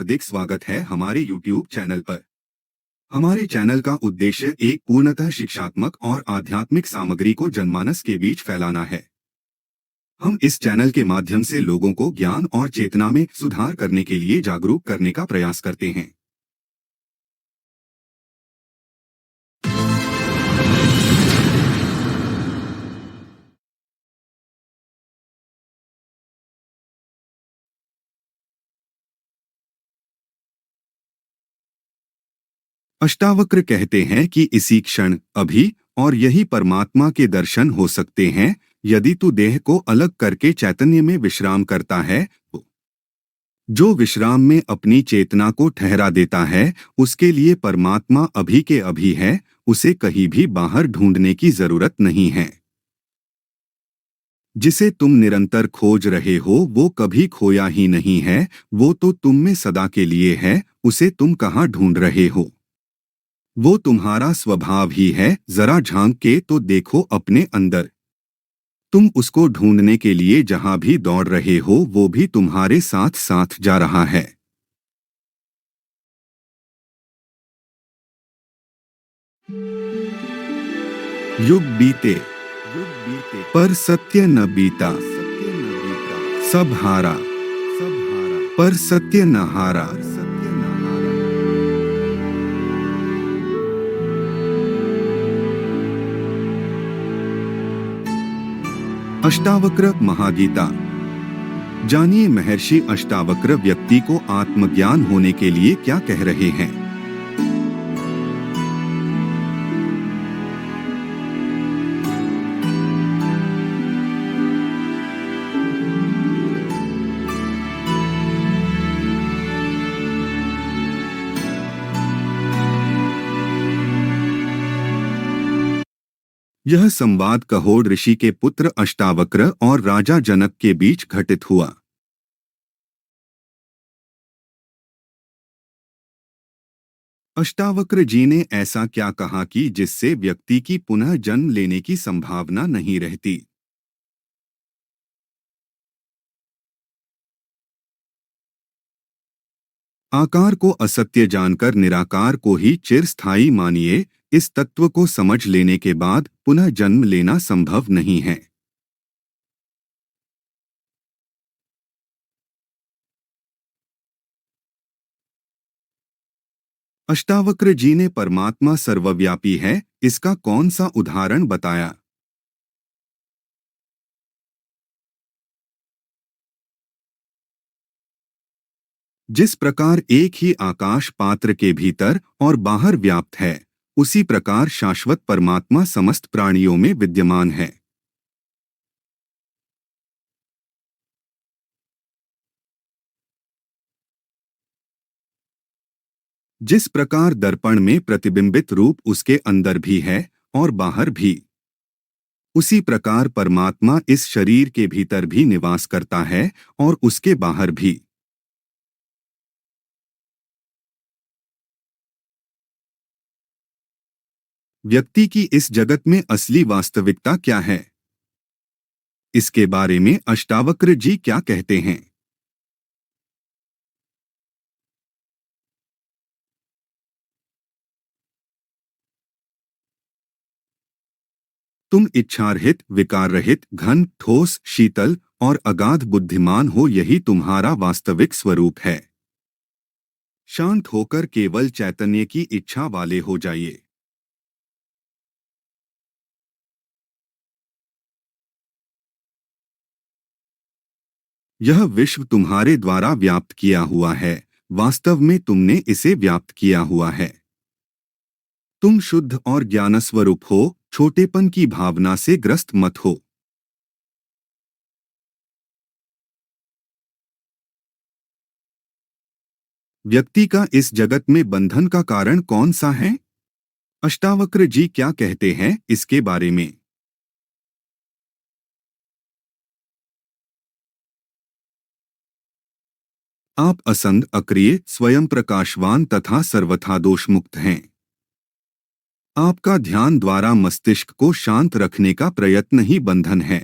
हार्दिक स्वागत है हमारे YouTube चैनल पर। हमारे चैनल का उद्देश्य एक पूर्णतः शिक्षात्मक और आध्यात्मिक सामग्री को जनमानस के बीच फैलाना है। हम इस चैनल के माध्यम से लोगों को ज्ञान और चेतना में सुधार करने के लिए जागरूक करने का प्रयास करते हैं। अष्टावक्र कहते हैं कि इसी क्षण, अभी और यही परमात्मा के दर्शन हो सकते हैं यदि तू देह को अलग करके चैतन्य में विश्राम करता है तो। जो विश्राम में अपनी चेतना को ठहरा देता है, उसके लिए परमात्मा अभी के अभी है, उसे कहीं भी बाहर ढूंढने की जरूरत नहीं है। जिसे तुम निरंतर खोज रहे हो वो कभी खोया ही नहीं है, वो तो तुम में सदा के लिए है, उसे तुम कहाँ ढूंढ रहे हो? वो तुम्हारा स्वभाव ही है, जरा झांक के तो देखो अपने अंदर। तुम उसको ढूंढने के लिए जहां भी दौड़ रहे हो वो भी तुम्हारे साथ साथ जा रहा है। युग बीते पर सत्य न बीता, सब हारा पर सत्य न हारा। अष्टावक्र महागीता। जानिए महर्षि अष्टावक्र व्यक्ति को आत्मज्ञान होने के लिए क्या कह रहे हैं। यह संवाद कहोड़ ऋषि के पुत्र अष्टावक्र और राजा जनक के बीच घटित हुआ। अष्टावक्र जी ने ऐसा क्या कहा कि जिससे व्यक्ति की पुनः जन्म लेने की संभावना नहीं रहती। आकार को असत्य जानकर निराकार को ही चिरस्थायी मानिए, इस तत्व को समझ लेने के बाद पुनः जन्म लेना संभव नहीं है। अष्टावक्र जी ने परमात्मा सर्वव्यापी है, इसका कौन सा उदाहरण बताया। जिस प्रकार एक ही आकाश पात्र के भीतर और बाहर व्याप्त है, उसी प्रकार शाश्वत परमात्मा समस्त प्राणियों में विद्यमान है। जिस प्रकार दर्पण में प्रतिबिंबित रूप उसके अंदर भी है और बाहर भी, उसी प्रकार परमात्मा इस शरीर के भीतर भी निवास करता है और उसके बाहर भी। व्यक्ति की इस जगत में असली वास्तविकता क्या है, इसके बारे में अष्टावक्र जी क्या कहते हैं। तुम इच्छारहित, विकार रहित, घन, ठोस, शीतल और अगाध बुद्धिमान हो, यही तुम्हारा वास्तविक स्वरूप है। शांत होकर केवल चैतन्य की इच्छा वाले हो जाइए। यह विश्व तुम्हारे द्वारा व्याप्त किया हुआ है, वास्तव में तुमने इसे व्याप्त किया हुआ है। तुम शुद्ध और ज्ञानस्वरूप हो, छोटेपन की भावना से ग्रस्त मत हो। व्यक्ति का इस जगत में बंधन का कारण कौन सा है? अष्टावक्र जी क्या कहते हैं इसके बारे में। आप असंग, अक्रिय, स्वयं प्रकाशवान तथा सर्वथा दोषमुक्त हैं। आपका ध्यान द्वारा मस्तिष्क को शांत रखने का प्रयत्न ही बंधन है।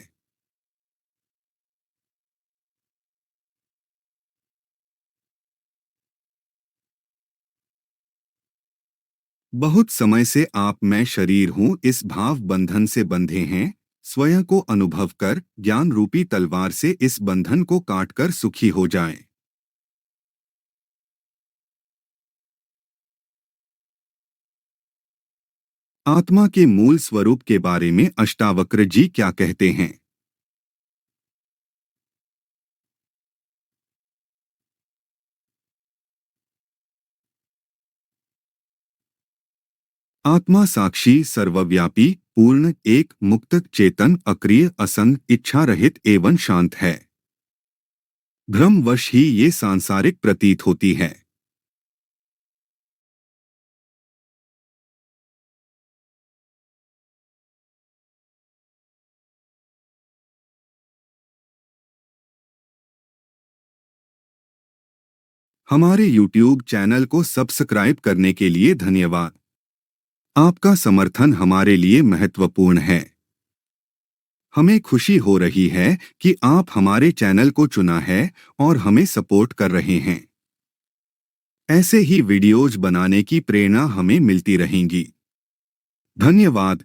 बहुत समय से आप मैं शरीर हूँ इस भाव बंधन से बंधे हैं। स्वयं को अनुभव कर ज्ञान रूपी तलवार से इस बंधन को काटकर सुखी हो जाएं। आत्मा के मूल स्वरूप के बारे में अष्टावक्र जी क्या कहते हैं? आत्मा साक्षी सर्वव्यापी पूर्ण एक मुक्त चेतन अक्रिय असंग इच्छा रहित एवं शांत है। भ्रमवश ही ये सांसारिक प्रतीत होती है। हमारे YouTube चैनल को सब्सक्राइब करने के लिए धन्यवाद। आपका समर्थन हमारे लिए महत्वपूर्ण है। हमें खुशी हो रही है कि आप हमारे चैनल को चुना है और हमें सपोर्ट कर रहे हैं। ऐसे ही वीडियोज बनाने की प्रेरणा हमें मिलती रहेंगी। धन्यवाद।